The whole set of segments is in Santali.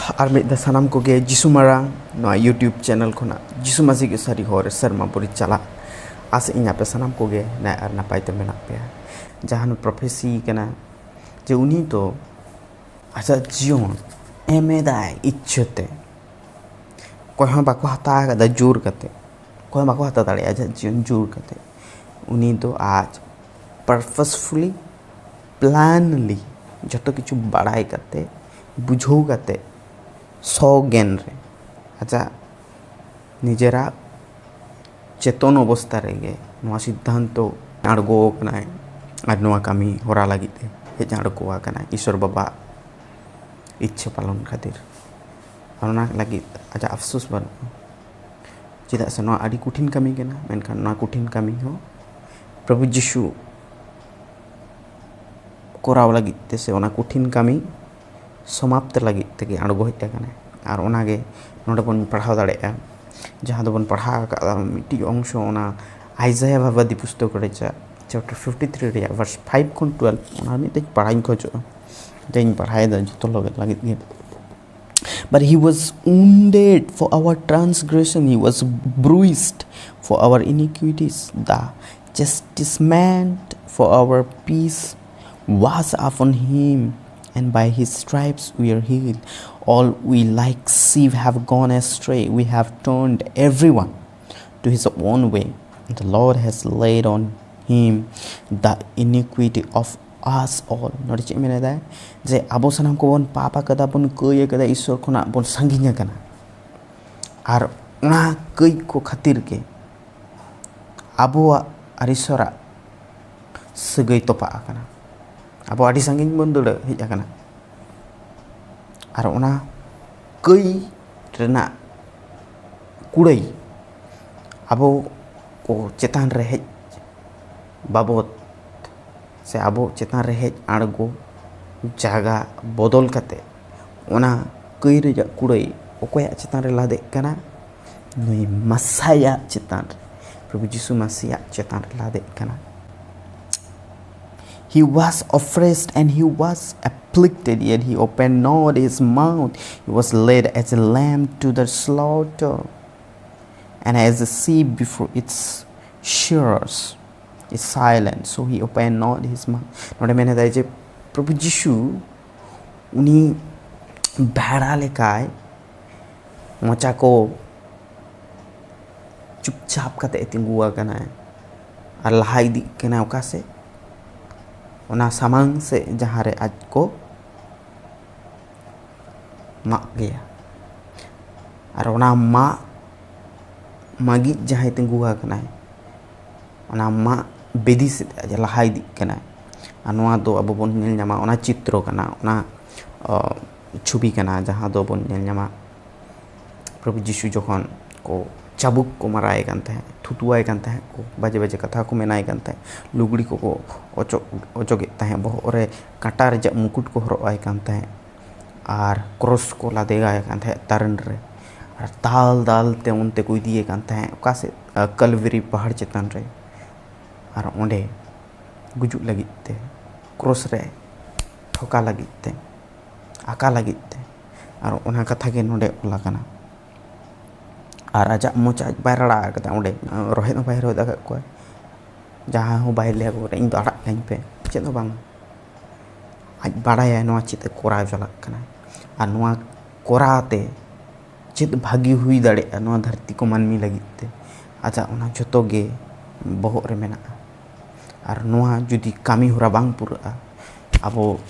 ᱟᱨ ᱢᱤᱫ ᱫᱷᱟᱣ ᱥᱟᱱᱟᱢ ᱠᱚᱜᱮ ᱡᱤᱥᱩ ᱢᱟᱨᱟᱝ ᱱᱚᱣᱟ ᱤᱭᱩᱴᱩᱵᱽ ᱪᱮᱱᱮᱞ ᱠᱷᱚᱱᱟᱜ ᱡᱤᱥᱩ ᱢᱟᱹᱥᱤ ᱜᱮ ᱥᱟᱹᱨᱤ ᱦᱚᱲ ᱥᱮᱨᱢᱟ ᱯᱩᱨᱤ ᱪᱟᱞᱟᱜ ᱟᱥ ᱤᱧ ᱟᱯᱮ ᱥᱟᱱᱟᱢ ᱠᱚᱜᱮ ᱱᱟᱭ ᱟᱨ ᱱᱟᱯᱟᱭ ᱛᱮ ᱢᱮᱱᱟᱜ ᱯᱮᱭᱟ᱾ ᱡᱟᱦᱟᱸ ᱯᱨᱚᱯᱷᱮᱥᱤ ᱠᱟᱱᱟ ᱡᱮ ᱩᱱᱤ ᱫᱚ ᱟᱡᱟᱜ ᱡᱤᱭᱚᱱ ᱮᱢ ᱮᱫᱟᱭ ᱤᱪᱪᱷᱟᱹᱛᱮ, ᱚᱠᱚᱭ ᱦᱚᱸ ᱵᱟᱠᱚ ᱦᱟᱛᱟᱣ ᱠᱟᱫᱟ ᱡᱳᱨ ᱠᱟᱛᱮ, ᱚᱠᱚᱭ ᱦᱚᱸ ᱵᱟᱠᱚ ᱦᱟᱛᱟᱣ ᱫᱟᱲᱮᱭᱟᱜᱼᱟ ᱟᱡᱟᱜ ᱡᱤᱭᱚᱱ ᱡᱳᱨ ᱠᱟᱛᱮ᱾ ᱩᱱᱤ ᱫᱚ ᱟᱡ ᱯᱟᱨᱯᱟᱥফᱩলি ᱯᱞᱟᱱᱞᱤ ᱡᱚᱛᱚ ᱠᱤᱪᱷᱩ ᱵᱟᱲᱟᱭ ᱠᱟᱛᱮ ᱵᱩᱡᱷᱟᱹᱣ ᱠᱟᱛᱮ ᱥᱚᱜᱮᱱ ᱨᱮ ᱟᱡᱟᱜ ᱱᱤᱡᱮᱨᱟᱜ ᱪᱮᱛᱚᱱ ᱚᱵᱚᱥᱛᱷᱟ ᱨᱮᱜᱮ ᱱᱚᱣᱟ ᱥᱤᱫᱽᱫᱷᱟᱱᱛᱚ ᱟᱬᱜᱚ ᱟᱠᱟᱱᱟᱭ ᱟᱨ ᱱᱚᱣᱟ ᱠᱟᱹᱢᱤ ᱦᱚᱨᱟ ᱞᱟᱹᱜᱤᱫ ᱛᱮ ᱦᱮᱡ ᱟᱬᱜᱚ ᱟᱠᱟᱱᱟᱭ ᱤᱥᱥᱚᱨ ᱵᱟᱵᱟ ᱤᱪᱪᱷᱟᱹ ᱯᱟᱞᱚᱱ ᱠᱷᱟᱹᱛᱤᱨ᱾ ᱚᱱᱟ ᱞᱟᱹᱜᱤᱫ ᱟᱡᱟᱜ ᱟᱯᱥᱳᱥ ᱵᱟᱹᱱᱩᱜᱼᱟ, ᱪᱮᱫᱟᱜ ᱥᱮ ᱱᱚᱣᱟ ᱟᱹᱰᱤ ᱠᱚᱴᱷᱤᱱ ᱠᱟᱹᱢᱤ ᱠᱟᱱᱟ᱾ ᱢᱮᱱᱠᱷᱟᱱ ᱱᱚᱣᱟ ᱠᱚᱴᱷᱤᱱ ᱠᱟᱹᱢᱤ ᱦᱚᱸ ᱯᱨᱚᱵᱷᱩ ᱡᱤᱥᱩ ᱠᱚᱨᱟᱣ ᱞᱟᱹᱜᱤᱫ te ᱥᱮ ᱚᱱᱟ ᱠᱚᱴᱷᱤᱱ ᱠᱟᱹᱢᱤ ᱥᱚᱢᱟপ্ত ᱞᱟᱹᱜᱤᱫ ᱛᱮᱜᱮ ᱟᱬᱜᱚ ᱦᱮᱡ ᱟᱠᱟᱱᱟᱭ᱾ ᱟᱨ ᱚᱱᱟᱜᱮ ᱱᱚᱰᱮ ᱵᱚᱱ ᱯᱟᱲᱦᱟᱣ ᱫᱟᱲᱮᱭᱟᱜᱼᱟ, ᱡᱟᱦᱟᱸ ᱫᱚᱵᱚᱱ ᱯᱟᱲᱦᱟᱣ ᱟᱠᱟᱫᱟ ᱢᱤᱫᱴᱤᱡ ᱚᱝশᱚ ᱚᱱᱟ ᱟᱭᱡᱟᱭᱟ ᱵᱷᱟᱵᱟᱫᱤ ᱯᱩᱥᱛᱚᱠ ᱨᱮ ᱪᱮᱯᱴᱟᱨ 53 ᱨᱮᱭᱟᱜ ᱵᱷᱟᱨᱥ 5 ᱠᱷᱚᱱ 12 ᱚᱱᱟ ᱢᱤᱫᱴᱮᱡ ᱯᱟᱲᱦᱟᱣᱤᱧ ᱠᱷᱚᱡᱚᱜᱼᱟ, ᱡᱟᱧ ᱯᱟᱲᱦᱟᱣᱮᱫᱟ ᱡᱚᱛᱚ ᱞᱟᱹᱜᱤᱫ ᱜᱮ᱾ But he was wounded for our transgression, he was bruised for our iniquities. The chastisement for our peace was upon him, and by his stripes we are healed. All we like sheep have gone astray, we have turned everyone to his own way. The Lord has laid on him the iniquity of us all. ᱱᱚᱰᱮ ᱪᱮᱫ ᱢᱮᱱᱮᱫᱟ ᱡᱮ ᱟᱵᱚ ᱥᱟᱱᱟᱢ ᱠᱚᱵᱚᱱ ᱯᱟᱯ ᱟᱠᱟᱫᱟ ᱵᱚᱱ, ᱠᱟᱹᱭ ᱟᱠᱟᱫᱟ, ᱤᱥᱥᱚᱨ ᱠᱷᱚᱱᱟᱜ ᱵᱚᱱ ᱥᱟᱺᱜᱤᱧ ᱟᱠᱟᱱᱟ᱾ ᱟᱨ ᱚᱱᱟ ᱠᱟᱹᱭ ᱠᱚ ᱠᱷᱟᱹᱛᱤᱨ ᱜᱮ ᱟᱵᱚᱣᱟᱜ ᱟᱨ ᱤᱥᱥᱚᱨᱟᱜ ᱥᱟᱹᱜᱟᱹᱭ ᱛᱚᱯᱟᱜ ᱟᱠᱟᱱᱟ, ᱟᱵᱚ ᱟᱹᱰᱤ ᱥᱟᱺᱜᱤᱧ ᱵᱚᱱ ᱫᱟᱹᱲ ᱦᱮᱡ ᱟᱠᱟᱱᱟ᱾ ᱟᱨ ᱚᱱᱟ ᱠᱟᱹᱭ ᱨᱮᱱᱟᱜ ᱠᱩᱲᱟᱹᱭ ᱟᱵᱚ ᱠᱚ ᱪᱮᱛᱟᱱ ᱨᱮ ᱦᱮᱡ ᱵᱟᱵᱚᱫ ᱥᱮ ᱟᱵᱚ ᱪᱮᱛᱟᱱ ᱨᱮ ᱦᱮᱡ ᱟᱬᱜᱚ ᱡᱟᱭᱜᱟ ᱵᱚᱫᱚᱞ ᱠᱟᱛᱮ ᱚᱱᱟ ᱠᱟᱹᱭ ᱨᱮᱭᱟᱜ ᱠᱩᱲᱟᱹᱭ ᱚᱠᱚᱭᱟᱜ ᱪᱮᱛᱟᱱ ᱨᱮ ᱞᱟᱫᱮᱜ ᱠᱟᱱᱟ? ᱱᱩᱭ ᱢᱟᱥᱟᱭᱟᱜ ᱪᱮᱛᱟᱱ ᱨᱮ, ᱯᱨᱚᱵᱷᱩ ᱡᱤᱥᱩ ᱢᱟᱥᱤᱭᱟᱜ ᱪᱮᱛᱟᱱ ᱨᱮ ᱞᱟᱫᱮᱜ ᱠᱟᱱᱟ᱾ He was oppressed and he was afflicted, yet he opened not his mouth. He was led as a lamb to the slaughter, and as a sheep before its shearers is silent, so he opened not his mouth. ᱱᱚᱰᱮ ᱢᱮᱱᱮᱫᱟᱭ ᱡᱮ ᱯᱨᱚᱵᱷᱩ ᱡᱤᱥᱩ ᱩᱱᱤ ᱵᱷᱮᱲᱟ ᱞᱮᱠᱟᱭ ᱢᱚᱪᱟ ᱠᱚ ᱪᱩᱯᱪᱟᱯ ᱠᱟᱛᱮ ᱛᱤᱸᱜᱩ ᱟᱠᱟᱱᱟᱭ ᱟᱨ ᱞᱟᱦᱟ ᱤᱫᱤᱜ ᱠᱟᱱᱟᱭ ᱚᱠᱟ ᱥᱮᱫ? ᱚᱱᱟ ᱥᱟᱢᱟᱝ ᱥᱮᱫ ᱡᱟᱦᱟᱸ ᱨᱮ ᱟᱡ ᱠᱚ ᱢᱟᱜ ᱜᱮᱭᱟ᱾ ᱟᱨ ᱚᱱᱟ ᱢᱟᱹᱜᱤᱡ ᱡᱟᱦᱟᱸᱭ ᱛᱤᱸᱜᱩ ᱟᱠᱟᱱᱟᱭ ᱚᱱᱟ ᱢᱟᱜ ᱵᱮᱫᱤ ᱥᱮᱫ ᱞᱟᱦᱟ ᱤᱫᱤᱜ ᱠᱟᱱᱟᱭ᱾ ᱟᱨ ᱱᱚᱣᱟ ᱫᱚ ᱟᱵᱚ ᱵᱚᱱ ᱧᱮᱞ ᱧᱟᱢᱟ, ᱚᱱᱟ ᱪᱤᱛᱨᱚ ᱠᱟᱱᱟ, ᱚᱱᱟ ᱪᱷᱚᱵᱤ ᱠᱟᱱᱟ ᱡᱟᱦᱟᱸ ᱫᱚ ᱵᱚᱱ ᱧᱮᱞ ᱧᱟᱢᱟ ᱯᱨᱚᱵᱷᱩ ᱡᱤᱥᱩ ᱡᱚᱠᱷᱚᱱ ᱠᱚ ᱪᱟᱵᱩᱠ ᱠᱚ ᱢᱟᱨᱟᱭ ᱠᱟᱱ ᱛᱟᱦᱮᱸᱫ, ᱛᱷᱩᱛᱩᱣᱟᱭ ᱠᱟᱱ ᱛᱟᱦᱮᱸᱫ ᱠᱚ, ᱵᱟᱡᱮ ᱵᱟᱡᱮ ᱠᱟᱛᱷᱟ ᱠᱚ ᱢᱮᱱᱟᱭ ᱠᱟᱱ ᱛᱟᱦᱮᱸᱫ, ᱞᱩᱜᱽᱲᱤ ᱠᱚᱠᱚ ᱚᱪᱚᱜᱮᱫ ᱛᱟᱦᱮᱸᱫ, ᱵᱚᱦᱚᱜ ᱨᱮ ᱠᱟᱸᱴᱟ ᱨᱮᱭᱟᱜ ᱢᱩᱠᱩᱴ ᱠᱚ ᱦᱚᱨᱚᱜ ᱟᱭ ᱠᱟᱱ ᱛᱟᱦᱮᱸᱫ, ᱟᱨ ᱠᱨᱚᱥ ᱠᱚ ᱞᱟᱫᱮᱭᱟᱭ ᱠᱟᱱ ᱛᱟᱦᱮᱸᱫ ᱛᱟᱨᱮᱱ ᱨᱮ, ᱟᱨ ᱫᱟᱞ ᱫᱟᱞ ᱛᱮ ᱚᱱᱛᱮ ᱠᱚ ᱤᱫᱤᱭᱮ ᱠᱟᱱ ᱛᱟᱦᱮᱸᱫ ᱚᱠᱟ ᱥᱮᱫ? ᱠᱟᱞᱵᱮᱨᱤ ᱯᱟᱦᱟᱲ ᱪᱮᱛᱟᱱ ᱨᱮ, ᱟᱨ ᱚᱸᱰᱮ ᱜᱩᱡᱩᱜ ᱞᱟᱹᱜᱤᱫ ᱛᱮ, ᱠᱨᱚᱥ ᱨᱮ ᱴᱷᱚᱠᱟ ᱞᱟᱹᱜᱤᱫ ᱛᱮ, ᱟᱸᱠᱟ ᱞᱟᱹᱜᱤᱫ ᱛᱮ᱾ ᱟᱨ ᱚᱱᱟ ᱠᱟᱛᱷᱟ ᱜᱮ ᱱᱚᱰᱮ ᱚᱞ ᱟᱠᱟᱱᱟ᱾ ᱟᱨ ᱟᱡᱟᱜ ᱢᱚᱪᱟ ᱵᱟᱭ ᱨᱟᱲᱟ ᱟᱠᱟᱫᱟ, ᱚᱸᱰे ᱨᱚᱦᱮᱫ ᱦᱚᱸ ᱵᱟᱭ ᱨᱚᱦᱮᱫ ᱟᱠᱟᱫ ᱠᱚᱣᱟ, ᱡᱟᱦᱟᱸ ᱦᱚᱸ ᱵᱟᱭ ᱞᱟᱹᱭ ᱟᱠᱚ ᱠᱟᱱᱟ ᱤᱧ ᱫᱚ ᱟᱲᱟᱜ ᱠᱟᱹᱧ ᱯᱮ, ᱪᱮᱫ ᱦᱚᱸ ᱵᱟᱝ᱾ ᱟᱡ ᱵᱟᱲᱟᱭᱟᱭ ᱱᱚᱣᱟ ᱪᱮᱫ ᱠᱚᱨᱟᱣ ᱪᱟᱞᱟᱜ ᱠᱟᱱᱟ, ᱟᱨ ᱱᱚᱣᱟ ᱠᱚᱨᱟᱣ ᱛᱮ ᱪᱮᱫ ᱵᱷᱟᱹᱜᱤ ᱦᱩᱭ ᱫᱟᱲᱮᱭᱟᱜᱼᱟ ᱱᱚᱣᱟ ᱫᱷᱟᱹᱨᱛᱤ ᱠᱚ ᱢᱟᱹᱱᱢᱤ ᱞᱟᱹᱜᱤᱫ ᱛᱮ, ᱟᱡᱟᱜ ᱚᱱᱟ ᱡᱷᱚᱛᱚ ᱜᱮ ᱵᱚᱦᱚᱜ ᱨᱮ ᱢᱮᱱᱟᱜᱼᱟ᱾ ᱟᱨ ᱱᱚᱣᱟ ᱡᱩᱫᱤ ᱠᱟᱹᱢᱤ ᱦᱚᱨᱟ ᱵᱟᱝ ᱯᱩᱨᱟᱹᱜᱼᱟ, ᱟᱵᱚ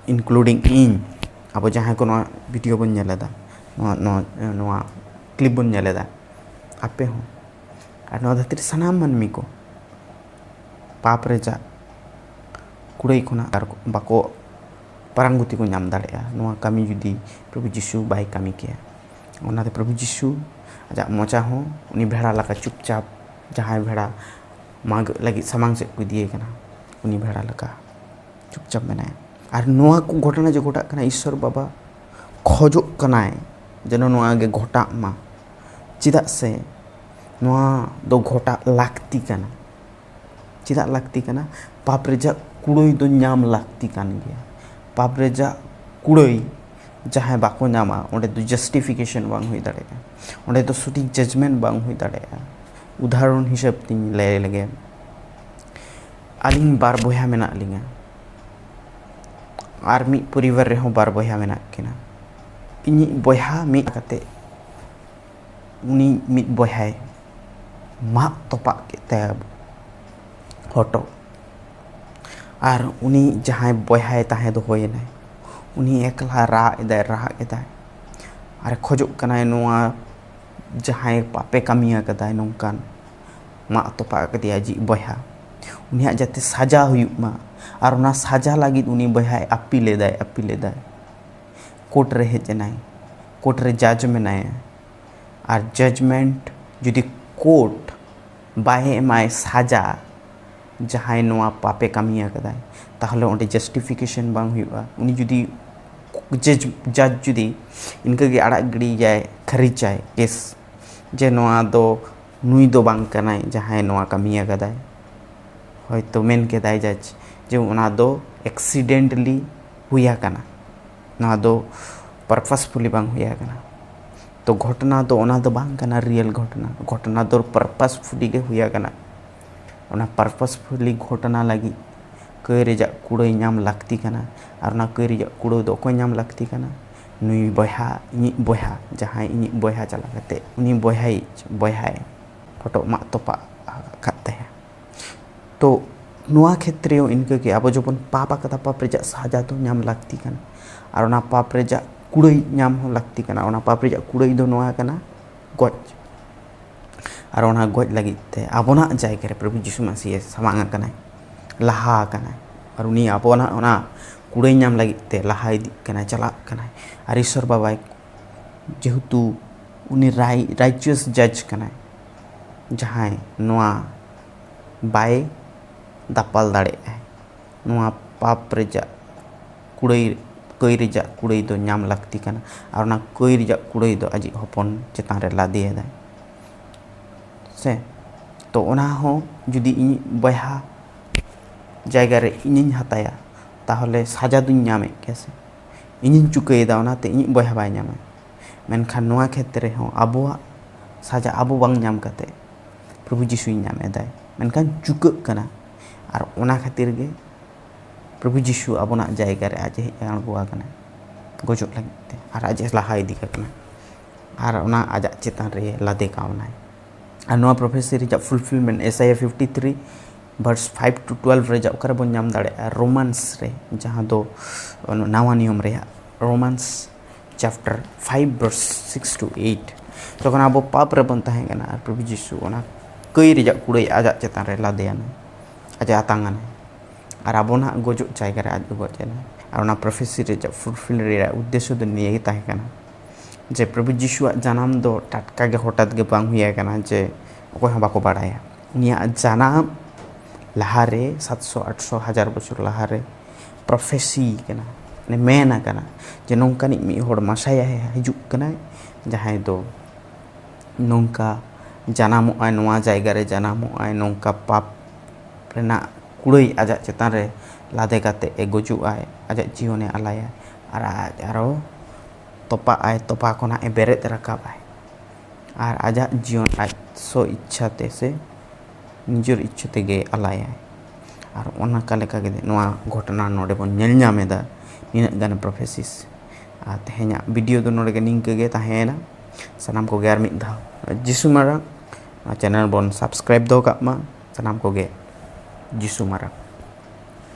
ᱤᱱᱠᱞᱩᱰᱤᱝ ᱤᱧ, ᱟᱵᱚ ᱡᱟᱦᱟᱸᱭ ᱠᱚ ᱱᱚᱣᱟ ᱵᱷᱤᱰᱤᱭᱳ ᱵᱚᱱ ᱧᱮᱞᱮᱫᱟ, ᱱᱚᱣᱟ ᱠᱞᱤᱯ ᱵᱚᱱ ᱧᱮᱞᱮᱫᱟ, ᱟᱯᱮ ᱦᱚᱸ ᱟᱨ ᱱᱚᱣᱟ ᱫᱷᱟᱹᱨᱛᱤ ᱨᱮ ᱥᱟᱱᱟᱢ ᱢᱟᱹᱱᱢᱤ ᱠᱚ ᱯᱟᱯ ᱨᱮᱭᱟᱜ ᱠᱩᱲᱟᱹᱭ ᱠᱷᱚᱱᱟᱜ ᱟᱨ ᱵᱟᱠᱚ ᱯᱟᱨᱟᱝᱜᱚᱛᱤ ᱠᱚ ᱧᱟᱢ ᱫᱟᱲᱮᱭᱟᱜᱼᱟ ᱱᱚᱣᱟ ᱠᱟᱹᱢᱤ ᱡᱩᱫᱤ ᱯᱨᱚᱵᱷᱩ ᱡᱤᱥᱩ ᱵᱟᱭ ᱠᱟᱹᱢᱤ ᱠᱮᱭᱟ᱾ ᱚᱱᱟᱛᱮ ᱯᱨᱚᱵᱷᱩ ᱡᱤᱥᱩ ᱟᱡᱟᱜ ᱢᱚᱪᱟ ᱦᱚᱸ ᱩᱱᱤ ᱵᱷᱮᱲᱟ ᱞᱮᱠᱟ ᱪᱩᱯᱪᱟᱯ, ᱡᱟᱦᱟᱸᱭ ᱵᱷᱮᱲᱟ ᱢᱟᱜ ᱞᱟᱹᱜᱤᱫ ᱥᱟᱢᱟᱝ ᱥᱮᱫ ᱠᱚ ᱤᱫᱤᱭᱮ ᱠᱟᱱᱟ, ᱩᱱᱤ ᱵᱷᱮᱲᱟ ᱞᱮᱠᱟ ᱪᱩᱯᱪᱟᱯ ᱢᱮᱱᱟᱭᱟ᱾ ᱟᱨ ᱱᱚᱣᱟ ᱠᱚ ᱜᱷᱚᱴᱚᱱᱟ ᱡᱮ ᱜᱷᱚᱴᱟᱜ ᱠᱟᱱᱟ, ᱤᱥᱥᱚᱨ ᱵᱟᱵᱟ ᱠᱷᱚᱡᱚᱜ ᱠᱟᱱᱟᱭ যেন ᱱᱚᱣᱟ ᱜᱮ ᱜᱷᱚᱴᱟᱜ ᱢᱟ, ᱪᱮᱫᱟᱜ ᱥᱮ ᱱᱚᱣᱟ ᱫᱚ ᱜᱷᱚᱴᱟᱜ ᱞᱟᱹᱠᱛᱤ ᱠᱟᱱᱟ᱾ ᱪᱮᱫᱟᱜ ᱞᱟᱹᱠᱛᱤ ᱠᱟᱱᱟ? ᱯᱟᱯ ᱨᱮᱭᱟᱜ ᱠᱩᱲᱟᱹᱭ ᱫᱚ ᱧᱟᱢ ᱞᱟᱹᱠᱛᱤ ᱠᱟᱱ ᱜᱮᱭᱟ। ᱯᱟᱯ ᱨᱮᱭᱟᱜ ᱠᱩᱲᱟᱹᱭ जहाँ बाको नामा ओंडे दो जस्टिफिकेशन बांग हुई दाड़ेगा ओंडे दो सटीक जजमेंट बांग हुई दाड़ेगा उदाहरण हिसाब तीन ले लगे आलिंग बार बोया मेना आलिंगा आर मी परिवार रे हो बार बोया मेना किना इनी बोया मी कते उनी मी बोया मा तोपा के हटो और उनी जहाँ बोया ताहे दो होए ना उनी एकला राह एदाय और खोजो कनाय नोआ जहाँ पापे कमिया कदाय नोंकान मा तोपा कदिया जी बोया उनिया जाते साजा हुयुमा और उना साजा लागिद उनी बोया अपीलेदाय कोर्ट रे हेजनाय कोर्ट रे जज मेनाय और जजमेंट जुदी कोर्ट बाय एमाय साजा जहाँ नोआ पापे कमिया कदाय ताहले ओंडे जस्टिफिकेशन बांग हुयुआ उनी जुदी जज जुदी इनका गे आड़ा गिड़ी जाए खरीचाय केस जे नोआ दो नुई दो बांग कनाय जहाँ नोआ कमिया कदाय होयतो मेन केदाय जज जे उना दो एक्सीडेंटली हुया कना नोआ दो पर्पसफुली बांग हुया कना तो घटना दो ओना दो बांग कना रियल घटना दो पर्पसफुली के हुया कना ओना पर्पसफुली घटना लगी कई रेजा कुड़ाई नाम लागती कना और ना कई रेजा कुड़ो दो कोई नाम लागती कना नुई बोया जहाँ इन बोया चला करते उनी बोया फोटो मा तोपा करते हैं तो नुआ क्षेत्र इनके के अब जबन पापा कथा पाप रेजा साजा तो नाम लागती कना और ना पाप रेजा कुड़ाई नाम हो लागती कना ओना पाप रेजा कुड़ाई दो नुआ कना गज और ओना गज लगी ते आबोना जायगा रे प्रभु यीशु मसीह सामांगा कना लहा कना और उनी आबोना ओना कुड़ाई नाम लगी ते लहा इदी कना चला कना और ईश्वर बाबा जेहेतु उनी राइचियस जज कना जहाँ नुआ बाय दापाल दाड़े नुआ पाप रेजा कुड़ाई कई रेजा कुड़ाई दो नाम लागती कना और ना कई रेजा कुड़ाई दो आजी हपन चेतान रे लादेदा से तो ओना हो जुदी इन बोया जायगा रे इनिन हताया ताहले साजा दुñ नामे कैसे इनिन चुकायदा ओनाते इन बोया बाय नामे मेनखान नुआ क्षेत्र हो आबोआ साजा आबो बांग नाम कते प्रभु यीशु नामेदाय मेनखान चुकाग कना और ओना खातिर गे प्रभु यीशु आबोना जायगा रे आज हेज आंगोआ कना गजो लगिते और आज लहा इदी कना और ओना आज चेतान रे लादे कावनाय और नुआ प्रोफेसी रे फुलफिलमेंट एसाया 53 वर्स 5 to 12 रे ओकरे बन नाम दाड़े रोमांस रे जहाँ दो नवा नियम रे रोमांस चैप्टर 5 वर्स 6 to 8 तखन अब पाप रे बन ताहें कना और प्रभु यीशु ओना कई रे कुड़ाई आज चेतान रे लादेयाना आज आतांगाना और आबोना गजो जायगा रे आज गजना और ओना प्रोफेसी रे फुलफिल रे उद्देश्य दो निये ताहें कना जे प्रभु यीशु जानाम दो टटका गे हठात गे बांग हुया कना जे अकोय हं बाको बाड़ाया उनिया जानाम लहारे 700 800 1000 बछर लहारे प्रोफेसी कना ने मेना कना जे नोंकानी मी होड़ मासाया हिजुक कना जहां दो नोंका जानामो आय नोआ जायगा रे जानामो आय नोंका पाप रेना कुड़ाई आज चेतान रे लादे काते ए गजु आय आज जीवने आलाया और आज आरो तोपा आय तोपा कोना ए बेरेत रकाब आय और आज जीवन आज सो इच्छाते से निजर इच्छाते गे आलाया और ओना का लेका गे नोआ घटना नोडे बन नेल नामेदा निना गान प्रोफेसिस आ तेहेना वीडियो दो नोडे गे निंके गे ताहेना सनाम को गेर मिद धाव जिसु मारा चैनल बन सब्सक्राइब दो कामा सनाम को गे जिसु मारा।